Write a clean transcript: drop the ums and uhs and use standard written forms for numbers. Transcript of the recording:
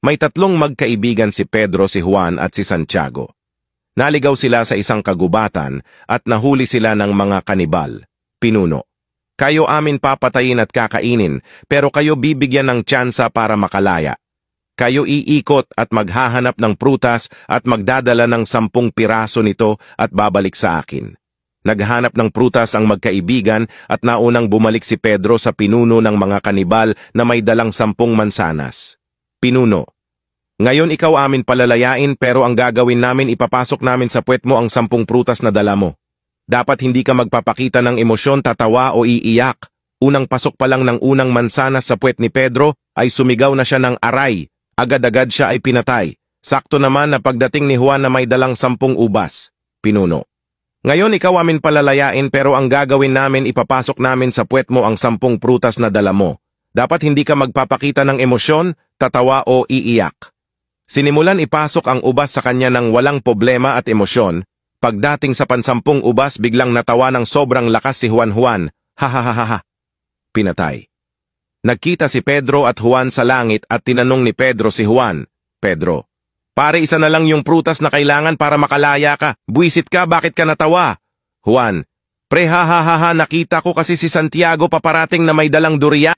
May tatlong magkaibigan si Pedro, si Juan at si Santiago. Naligaw sila sa isang kagubatan at nahuli sila ng mga kanibal. Pinuno, "Kayo amin papatayin at kakainin, pero kayo bibigyan ng tsansa para makalaya. Kayo iikot at maghahanap ng prutas at magdadala ng 10 piraso nito at babalik sa akin." Naghanap ng prutas ang magkaibigan at naunang bumalik si Pedro sa pinuno ng mga kanibal na may dalang 10 mansanas. Pinuno, "Ngayon ikaw amin palalayain, pero ang gagawin namin, ipapasok namin sa puwet mo ang 10 prutas na dala mo. Dapat hindi ka magpapakita ng emosyon, tatawa o iiyak." Unang pasok pa lang ng unang mansanas sa puwet ni Pedro ay sumigaw na siya ng aray. Agad-agad siya ay pinatay. Sakto naman na pagdating ni Juan na may dalang 10 ubas. Pinuno, "Ngayon ikaw amin palalayain, pero ang gagawin namin, ipapasok namin sa puwet mo ang 10 prutas na dala mo. Dapat hindi ka magpapakita ng emosyon, tatawa o iiyak." Sinimulan ipasok ang ubas sa kanya ng walang problema at emosyon. Pagdating sa 10 ubas, biglang natawa ng sobrang lakas si Juan. "Ha ha ha ha ha." Pinatay. Nagkita si Pedro at Juan sa langit at tinanong ni Pedro si Juan, "Pedro, pare, isa na lang yung prutas na kailangan para makalaya ka. Buwisit ka, bakit ka natawa?" Juan, "Pre, ha ha ha ha, nakita ko kasi si Santiago paparating na may dalang durian."